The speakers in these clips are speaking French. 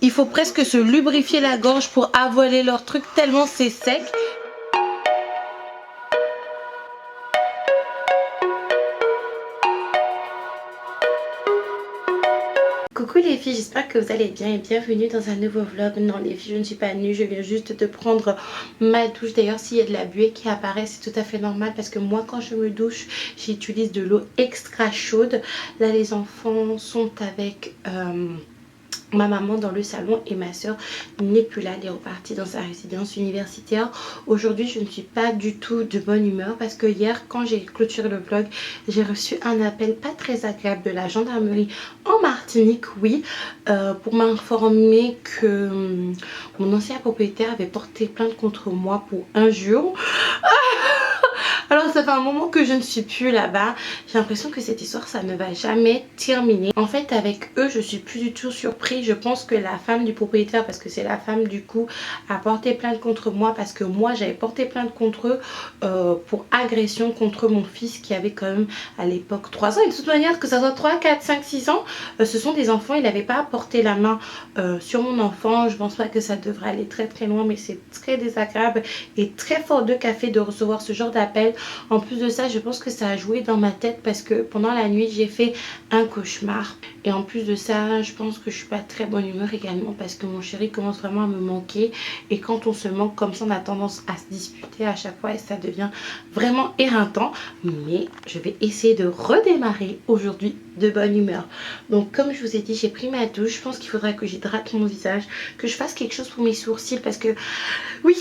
Il faut presque se lubrifier la gorge pour avaler leur truc tellement c'est sec. Coucou les filles, j'espère que vous allez bien et bienvenue dans un nouveau vlog. Non les filles, je ne suis pas nue, je viens juste de prendre ma douche. D'ailleurs s'il y a de la buée qui apparaît, c'est tout à fait normal parce que moi quand je me douche, j'utilise de l'eau extra chaude. Là les enfants sont avec ma maman dans le salon et ma soeur n'est plus là, elle est repartie dans sa résidence universitaire. Aujourd'hui je ne suis pas du tout de bonne humeur parce que hier quand j'ai clôturé le vlog, j'ai reçu un appel pas très agréable de la gendarmerie en Martinique, oui, pour m'informer que mon ancien propriétaire avait porté plainte contre moi pour injure. Alors ça fait un moment que je ne suis plus là-bas. J'ai l'impression que cette histoire ça ne va jamais terminer. En fait avec eux je suis plus du tout surprise. Je pense que la femme du propriétaire, parce que c'est la femme du coup, a porté plainte contre moi parce que moi j'avais porté plainte contre eux pour agression contre mon fils qui avait quand même à l'époque 3 ans. Et de toute manière que ça soit 3, 4, 5, 6 ans, ce sont des enfants. Il n'avait pas porté la main sur mon enfant. Je pense pas que ça devrait aller très très loin, mais c'est très désagréable et très fort de café de recevoir ce genre d'appel. En plus de ça, je pense que ça a joué dans ma tête parce que pendant la nuit j'ai fait un cauchemar. Et en plus de ça, je pense que je suis pas très bonne humeur également parce que mon chéri commence vraiment à me manquer. Et quand on se manque comme ça, on a tendance à se disputer à chaque fois et ça devient vraiment éreintant. Mais je vais essayer de redémarrer aujourd'hui de bonne humeur. Donc comme je vous ai dit, j'ai pris ma douche. Je pense qu'il faudra que j'hydrate mon visage, que je fasse quelque chose pour mes sourcils parce que oui,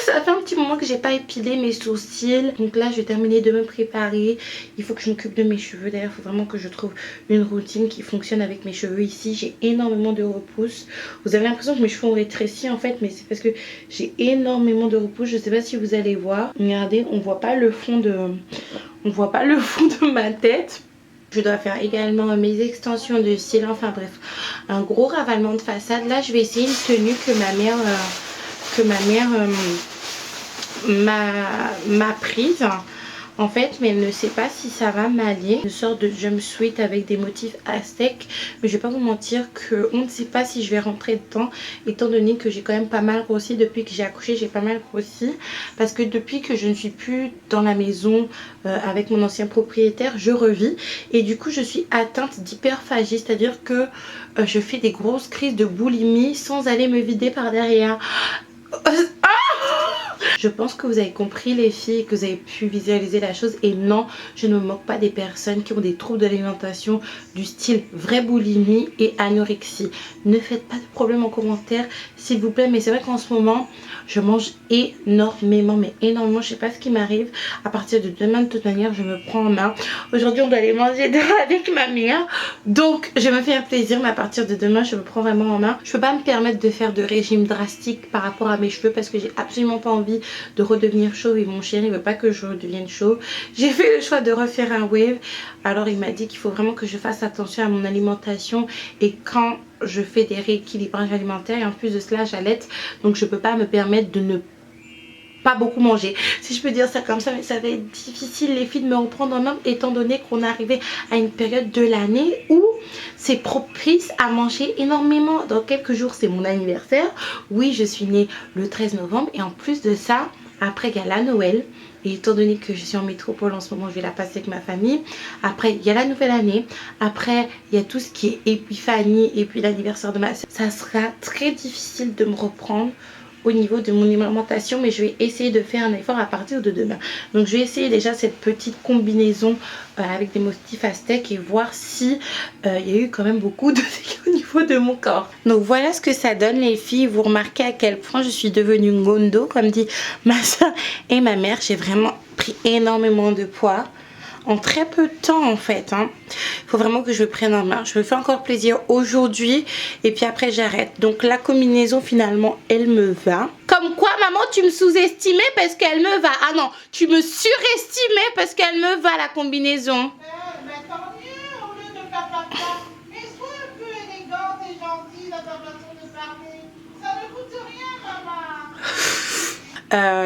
ça fait un petit moment que j'ai pas épilé mes sourcils. Donc là je vais terminer de me préparer. Il faut que je m'occupe de mes cheveux. D'ailleurs il faut vraiment que je trouve une routine qui fonctionne avec mes cheveux. Ici j'ai énormément de repousse. Vous avez l'impression que mes cheveux ont rétréci en fait, mais c'est parce que j'ai énormément de repousse. Je sais pas si vous allez voir. Regardez, on voit pas le fond de ma tête. Je dois faire également mes extensions de cils, enfin bref, un gros ravalement de façade. Là je vais essayer une tenue que ma mère m'a prise en fait, mais elle ne sait pas si ça va m'aller. Une sorte de jumpsuit avec des motifs aztèques, mais je vais pas vous mentir que on ne sait pas si je vais rentrer dedans étant donné que j'ai quand même pas mal grossi depuis que j'ai accouché. J'ai pas mal grossi parce que depuis que je ne suis plus dans la maison avec mon ancien propriétaire, je revis et du coup je suis atteinte d'hyperphagie, c'est à dire que je fais des grosses crises de boulimie sans aller me vider par derrière. Je pense que vous avez compris les filles, que vous avez pu visualiser la chose. Et non, je ne me moque pas des personnes qui ont des troubles de l'alimentation du style vraie boulimie et anorexie. Ne faites pas de problème en commentaire s'il vous plaît. Mais c'est vrai qu'en ce moment je mange énormément, mais énormément. Je sais pas ce qui m'arrive. À partir de demain de toute manière je me prends en main. Aujourd'hui on doit aller manger dehors avec ma mère, donc je me fais un plaisir, mais à partir de demain je me prends vraiment en main. Je peux pas me permettre de faire de régime drastique par rapport à mes cheveux parce que j'ai absolument pas envie de redevenir chauve et mon chéri veut pas que je redevienne chauve. J'ai fait le choix de refaire un wave. Alors il m'a dit qu'il faut vraiment que je fasse attention à mon alimentation et quand je fais des rééquilibrages alimentaires, et en plus de cela j'allaite, donc je peux pas me permettre de ne pas beaucoup manger, si je peux dire ça comme ça. Mais ça va être difficile les filles de me reprendre en main étant donné qu'on est arrivé à une période de l'année où c'est propice à manger énormément. Dans quelques jours c'est mon anniversaire, oui je suis née le 13 novembre et en plus de ça après il y a la Noël. Et étant donné que je suis en métropole en ce moment, je vais la passer avec ma famille. Après, il y a la nouvelle année. Après, il y a tout ce qui est épiphanie et puis l'anniversaire de ma soeur. Ça sera très difficile de me reprendre au niveau de mon alimentation, mais je vais essayer de faire un effort à partir de demain. Donc je vais essayer déjà cette petite combinaison avec des motifs aztèques et voir si il y a eu quand même beaucoup de dégâts au niveau de mon corps. Donc voilà ce que ça donne les filles. Vous remarquez à quel point je suis devenue ngondo comme dit ma soeur et ma mère. J'ai vraiment pris énormément de poids en très peu de temps en fait. Il faut vraiment que je me prenne en main. Je me fais encore plaisir aujourd'hui et puis après j'arrête. Donc la combinaison finalement elle me va. Comme quoi maman tu me sous-estimais parce qu'elle me va. Ah non, tu me surestimais parce qu'elle me va la combinaison. Mais tant mieux, au lieu de faire papa. Mais sois un peu élégante et gentille dans ta façon de parler. Ça ne coûte rien maman.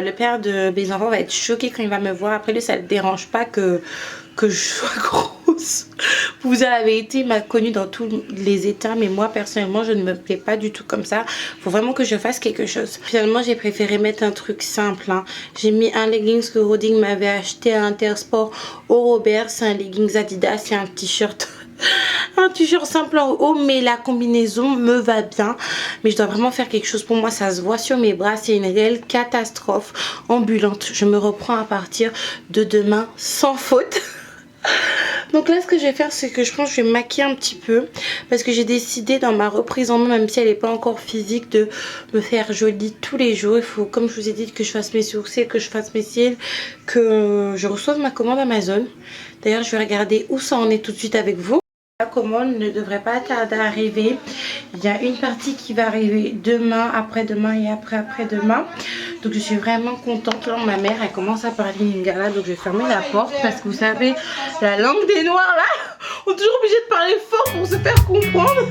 Le père de mes enfants va être choqué quand il va me voir. Après lui ça ne le dérange pas que je sois grosse. tous. Vous dire la vérité, il m'a connue dans tous les états, mais moi personnellement je ne me plais pas du tout comme ça. Faut vraiment que je fasse quelque chose. Finalement j'ai préféré mettre un truc simple, hein. J'ai mis un leggings que Roding m'avait acheté à Intersport au Robert. C'est un leggings Adidas et un t-shirt. Un t-shirt simple en haut, mais la combinaison me va bien. Mais je dois vraiment faire quelque chose pour moi, ça se voit sur mes bras. C'est une réelle catastrophe ambulante. Je me reprends à partir de demain sans faute. Donc là ce que je vais faire, c'est que je pense que je vais me maquiller un petit peu, parce que j'ai décidé dans ma reprise en main, même si elle n'est pas encore physique, de me faire jolie tous les jours. Il faut, comme je vous ai dit, que je fasse mes sourcils, que je fasse mes cils, que je reçoive ma commande Amazon. D'ailleurs je vais regarder où ça en est tout de suite avec vous. La commande ne devrait pas tarder à arriver. Il y a une partie qui va arriver demain, après-demain et après-après-demain. Donc je suis vraiment contente. Là ma mère elle commence à parler lingala, donc je vais fermer la porte parce que vous savez, la langue des noirs là, on est toujours obligé de parler fort pour se faire comprendre.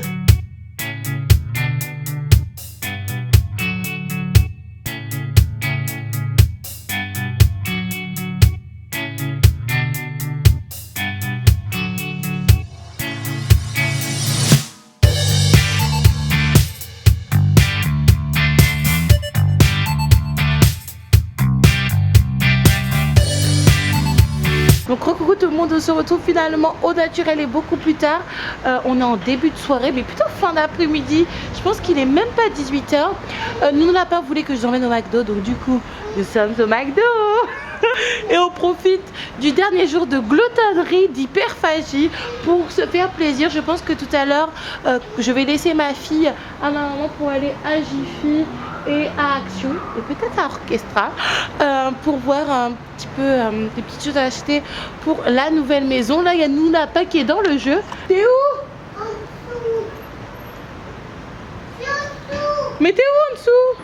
Donc coucou tout le monde, on se retrouve finalement au naturel et beaucoup plus tard. On est en début de soirée, mais plutôt fin d'après-midi. Je pense qu'il est même pas 18 h. Nous n'a pas voulu que je l'emmène au McDo, donc du coup nous sommes au McDo. Et on profite du dernier jour de gloutonnerie, d'hyperphagie pour se faire plaisir. Je pense que tout à l'heure je vais laisser ma fille à ma maman pour aller à Jiffy et à Action et peut-être à Orchestra pour voir un petit peu des petites choses à acheter pour la nouvelle maison. Là il y a Nounapa qui est dans le jeu. T'es où? En dessous. Mais t'es où en dessous?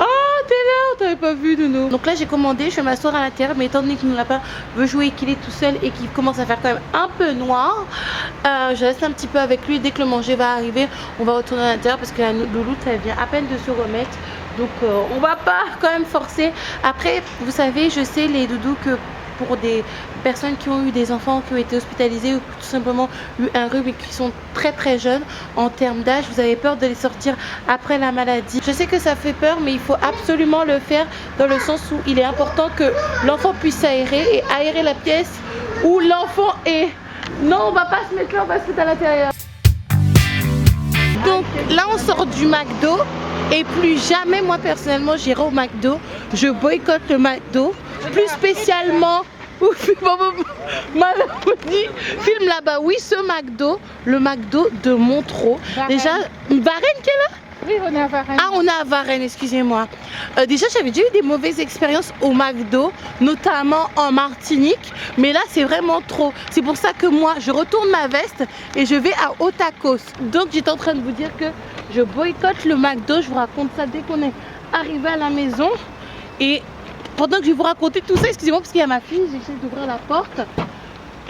Oh t'es là, on t'avait pas vu de nous. Donc là j'ai commandé, je vais m'asseoir à l'intérieur, mais étant donné que Nounapa veut jouer et qu'il est tout seul et qu'il commence à faire quand même un peu noir, je reste un petit peu avec lui. Dès que le manger va arriver, on va retourner à l'intérieur parce que la louloute elle vient à peine de se remettre. Donc on va pas quand même forcer. Après vous savez, je sais les doudous que pour des personnes qui ont eu des enfants qui ont été hospitalisés ou tout simplement eu un rhume et qui sont très jeunes en termes d'âge, vous avez peur de les sortir après la maladie. Je sais que ça fait peur, mais il faut absolument le faire dans le sens où il est important que l'enfant puisse s'aérer et aérer la pièce où l'enfant est. Non, on va pas se mettre là, on va se mettre à l'intérieur. Donc là on sort du McDo et plus jamais moi personnellement j'irai au McDo. Je boycotte le McDo, plus spécialement Malaboni filme là-bas, oui, ce McDo, le McDo de Montreux. Déjà, Varennes qui est là? Oui, on est à Varennes. Ah, on est à Varennes, excusez-moi. Déjà, j'avais déjà eu des mauvaises expériences au McDo, notamment en Martinique. Mais là, c'est vraiment trop. C'est pour ça que moi, je retourne ma veste et je vais à Otakos. Donc, j'étais en train de vous dire que je boycotte le McDo. Je vous raconte ça dès qu'on est arrivé à la maison. Et pendant que je vais vous raconter tout ça, excusez-moi parce qu'il y a ma fille, j'essaie d'ouvrir la porte.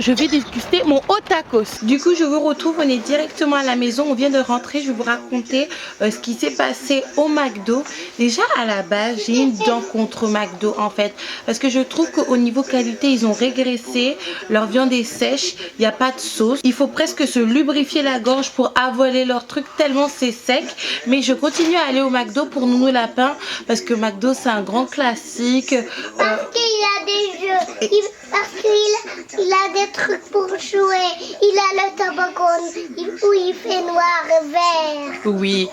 Je vais déguster mon Otakos. Du coup je vous retrouve, on est directement à la maison, on vient de rentrer. Je vais vous raconter ce qui s'est passé au McDo. Déjà à la base j'ai une dent contre McDo en fait, parce que je trouve qu'au niveau qualité ils ont régressé. Leur viande est sèche, il n'y a pas de sauce, il faut presque se lubrifier la gorge pour avaler leur truc tellement c'est sec. Mais je continue à aller au McDo pour Nounou Lapin parce que McDo c'est un grand classique. Parce qu'il a des jeux, parce qu'il a des trucs pour jouer. Il a le toboggan où il fait noir et vert. Oui,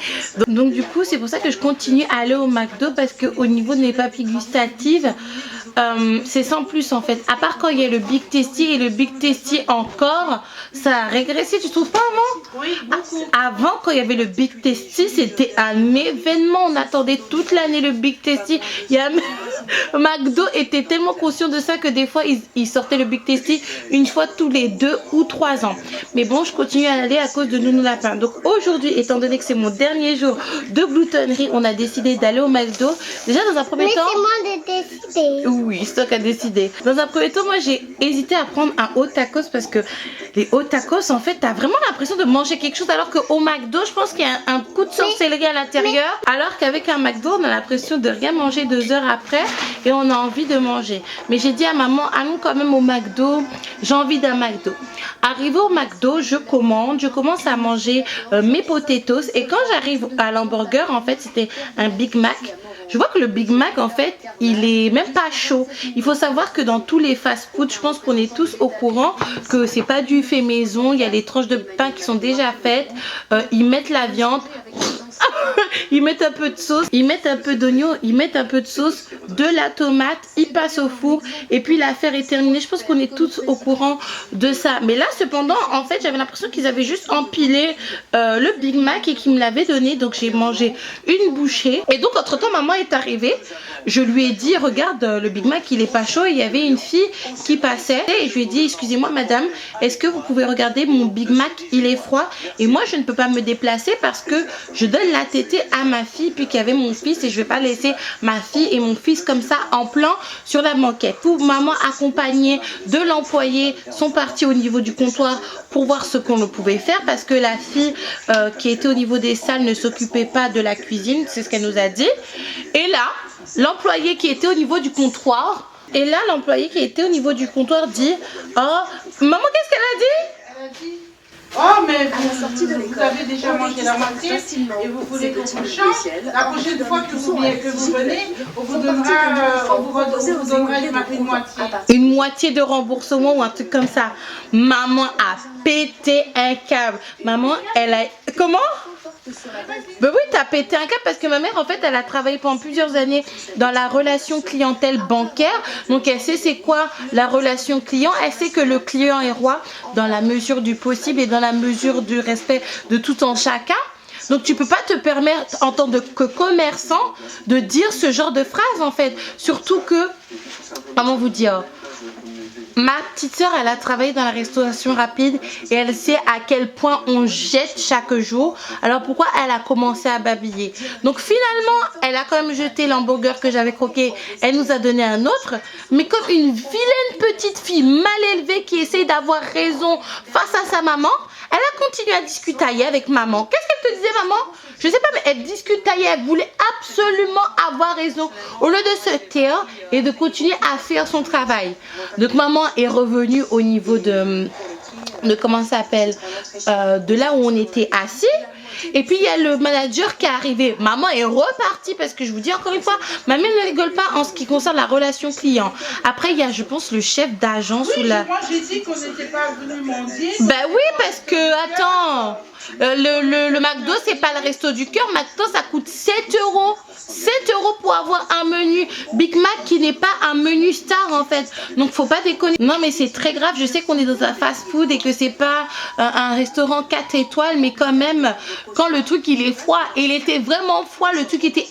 donc du coup c'est pour ça que je continue à aller au McDo parce que au niveau de mes papilles gustatives c'est sans plus en fait. À part quand il y a le Big Tasty et le Big Tasty encore, ça a régressé, tu trouves pas maman? Oui, beaucoup. Avant quand il y avait le Big Tasty c'était un événement, on attendait toute l'année le Big Tasty. Il y a McDo était tellement conscient de ça que des fois ils sortaient le Big Tasty une fois tous les 2 ou 3 ans. Mais bon, je continue à aller à cause de Nounou Lapin. Donc aujourd'hui, étant donné que c'est mon dernier jour de gloutonnerie, on a décidé d'aller au McDo. Déjà dans un premier temps. Laissez-moi de tester. oui, c'est toi qui as décidé. Dans un premier temps, moi j'ai hésité à prendre un hot tacos parce que les hot tacos, en fait, t'as vraiment l'impression de manger quelque chose alors qu'au McDo, je pense qu'il y a un coup de sorcellerie à l'intérieur. Alors qu'avec un McDo, on a l'impression de rien manger 2 heures après et on a envie de manger. Mais j'ai dit à maman, allons quand même au McDo, j'ai envie d'un McDo. Arrivé au McDo, je commence à manger mes potatoes et quand j'arrive à l'hamburger, en fait, c'était un Big Mac. Je vois que le Big Mac, en fait, il est même pas chaud. Il faut savoir que dans tous les fast-food, je pense qu'on est tous au courant que c'est pas du fait maison. Il y a les tranches de pain qui sont déjà faites. Ils mettent la viande. Ils mettent un peu de sauce, ils mettent un peu d'oignon, ils mettent un peu de sauce, de la tomate, ils passent au four et puis l'affaire est terminée. Je pense qu'on est tous au courant de ça. Mais là cependant, en fait, j'avais l'impression qu'ils avaient juste empilé le Big Mac et qu'ils me l'avaient donné. Donc j'ai mangé une bouchée. Et donc entre temps, maman est arrivée. Je lui ai dit, regarde, le Big Mac il est pas chaud. Et il y avait une fille qui passait et je lui ai dit, excusez-moi madame, est-ce que vous pouvez regarder mon Big Mac, il est froid et moi je ne peux pas me déplacer parce que je donne la tétée à ma fille puis qu'il y avait mon fils et je vais pas laisser ma fille et mon fils comme ça en plan sur la banquette. Tout maman accompagnée de l'employé sont partis au niveau du comptoir pour voir ce qu'on pouvait faire parce que la fille qui était au niveau des salles ne s'occupait pas de la cuisine, c'est ce qu'elle nous a dit. Et là, l'employé qui était au niveau du comptoir, dit, oh, maman, qu'est-ce qu'elle a dit? Elle a dit, oh, mais vous avez déjà mangé la moitié et vous voulez qu'on vous change. La prochaine fois que vous venez, on vous donnera une moitié. Une moitié de remboursement ou un truc comme ça. Maman a pété un câble. Maman, elle a... Comment? Ben oui, t'as pété un câble parce que ma mère, en fait, elle a travaillé pendant plusieurs années dans la relation clientèle bancaire. Donc, elle sait c'est quoi la relation client. Elle sait que le client est roi dans la mesure du possible et dans la mesure du respect de tout en chacun. Donc, tu peux pas te permettre, en tant que commerçant, de dire ce genre de phrase, en fait. Surtout que, comment vous dire, ma petite soeur, elle a travaillé dans la restauration rapide et elle sait à quel point on jette chaque jour. Alors pourquoi elle a commencé à babiller? Donc finalement, elle a quand même jeté l'hamburger que j'avais croqué. Elle nous a donné un autre. Mais comme une vilaine petite fille mal élevée qui essaie d'avoir raison face à sa maman, elle a continué à discutailler avec maman. Qu'est-ce qu'elle te disait, maman? Je sais pas, mais elle discutaillait, elle voulait absolument avoir raison. Au lieu de se taire et de continuer à faire son travail. Donc maman est revenue au niveau de comment ça s'appelle, de là où on était assis. Et puis il y a le manager qui est arrivé. Maman est repartie parce que je vous dis encore une fois, ma mère ne rigole pas en ce qui concerne la relation client. Après il y a, je pense, le chef d'agence ou la... Moi j'ai dit qu'on n'était pas venu mendier. Ben oui, parce que, attends, le McDo, c'est pas le resto du cœur. McDo, ça coûte 7 €. 7 € pour avoir un menu Big Mac qui n'est pas un menu star en fait. Donc faut pas déconner. Non mais c'est très grave. Je sais qu'on est dans un fast food et que c'est pas un restaurant 4 étoiles. Mais quand même, quand le truc il est froid, et il était vraiment froid, le truc était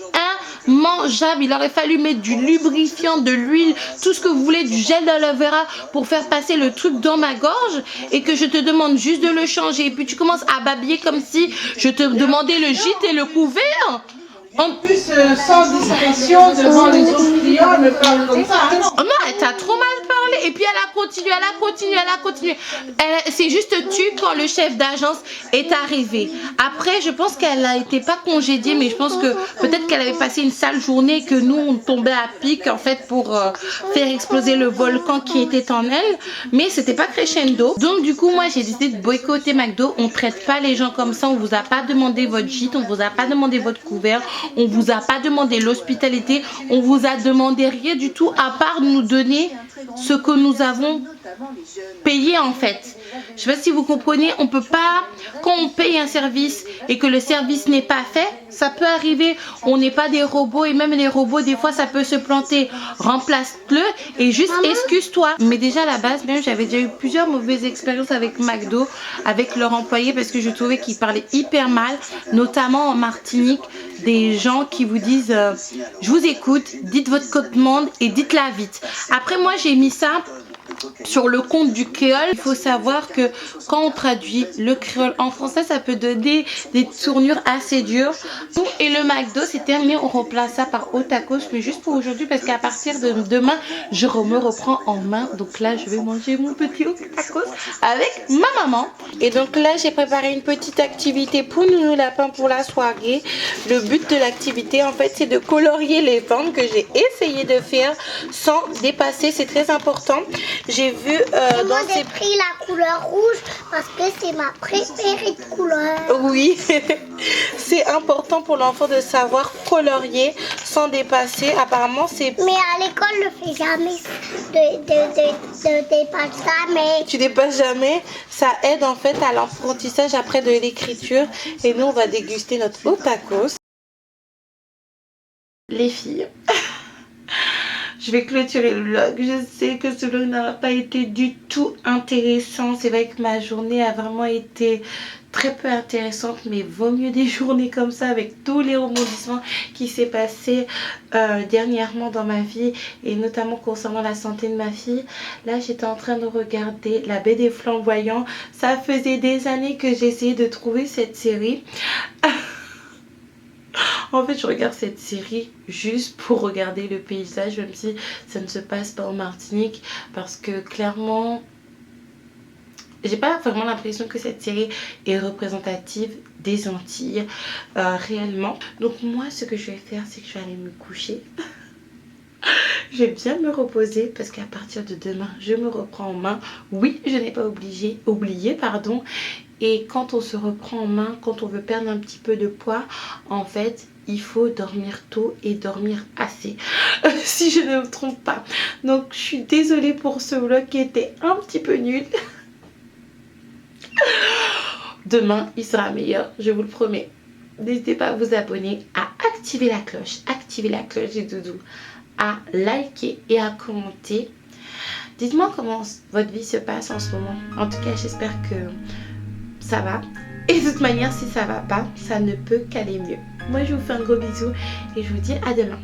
immangeable. Il aurait fallu mettre du lubrifiant, de l'huile, tout ce que vous voulez, du gel d'aloe vera pour faire passer le truc dans ma gorge. Et que je te demande juste de le changer. Et puis tu commences à babiller comme si je te demandais le gîte et le couvert. En plus, sans discrétion devant les autres clients, elle me parle comme ça. Hein. Oh non, elle t'a trop mal parlé. Et puis elle a continué. C'est juste tu quand le chef d'agence est arrivé. Après, je pense qu'elle n'a été pas congédiée, mais je pense que peut-être qu'elle avait passé une sale journée et que nous, on tombait à pic en fait pour faire exploser le volcan qui était en elle. Mais c'était pas crescendo. Donc du coup, moi, j'ai décidé de boycotter McDo. On traite pas les gens comme ça. On vous a pas demandé votre gîte, on vous a pas demandé votre couvert. On vous a pas demandé l'hospitalité, on vous a demandé rien du tout à part nous donner ce que nous avons payé en fait. Je sais pas si vous comprenez, on peut pas, quand on paye un service et que le service n'est pas fait, ça peut arriver, on n'est pas des robots et même les robots des fois ça peut se planter. Remplace-le et juste excuse-toi. Mais déjà à la base, même j'avais déjà eu plusieurs mauvaises expériences avec McDo, avec leurs employés parce que je trouvais qu'ils parlaient hyper mal, notamment en Martinique, des gens qui vous disent je vous écoute, dites votre commande et dites-la vite. Après moi j'ai mis ça sur le compte du créole. Il faut savoir que quand on traduit le créole en français, ça peut donner des tournures assez dures. Et le McDo, c'est terminé, on remplace ça par Otakos, mais juste pour aujourd'hui parce qu'à partir de demain, je me reprends en main. Donc là, je vais manger mon petit Otakos avec ma maman. Et donc là, j'ai préparé une petite activité pour Nounou Lapin pour la soirée. Le but de l'activité, en fait, c'est de colorier les ventres que j'ai essayé de faire sans dépasser. C'est très important. J'ai vu moi, j'ai pris la couleur rouge parce que c'est ma préférée de couleur. Oui, c'est important pour l'enfant de savoir colorier sans dépasser. Apparemment, c'est... Mais à l'école, ne fais jamais de dépasser ça, mais... Tu dépasses jamais. Ça aide en fait à l'apprentissage après de l'écriture. Et nous, on va déguster notre Otakos. Les filles... Je vais clôturer le vlog. Je sais que ce vlog n'a pas été du tout intéressant. C'est vrai que ma journée a vraiment été très peu intéressante. Mais vaut mieux des journées comme ça avec tous les rebondissements qui s'est passé dernièrement dans ma vie. Et notamment concernant la santé de ma fille. Là, j'étais en train de regarder La Baie des Flamboyants. Ça faisait des années que j'essayais de trouver cette série. En fait, je regarde cette série juste pour regarder le paysage, même si ça ne se passe pas en Martinique, parce que clairement, j'ai pas vraiment l'impression que cette série est représentative des Antilles réellement. Donc moi, ce que je vais faire, c'est que je vais aller me coucher. Je vais bien me reposer parce qu'à partir de demain, je me reprends en main. Oui, je n'ai pas oublié, pardon. Et quand on se reprend en main, quand on veut perdre un petit peu de poids, en fait, il faut dormir tôt et dormir assez. Si je ne me trompe pas. Donc, je suis désolée pour ce vlog qui était un petit peu nul. Demain, il sera meilleur, je vous le promets. N'hésitez pas à vous abonner, à activer la cloche des doudous, à liker et à commenter. Dites-moi comment votre vie se passe en ce moment. En tout cas, j'espère que ça va. Et de toute manière, si ça va pas, ça ne peut qu'aller mieux. Moi, je vous fais un gros bisou et je vous dis à demain.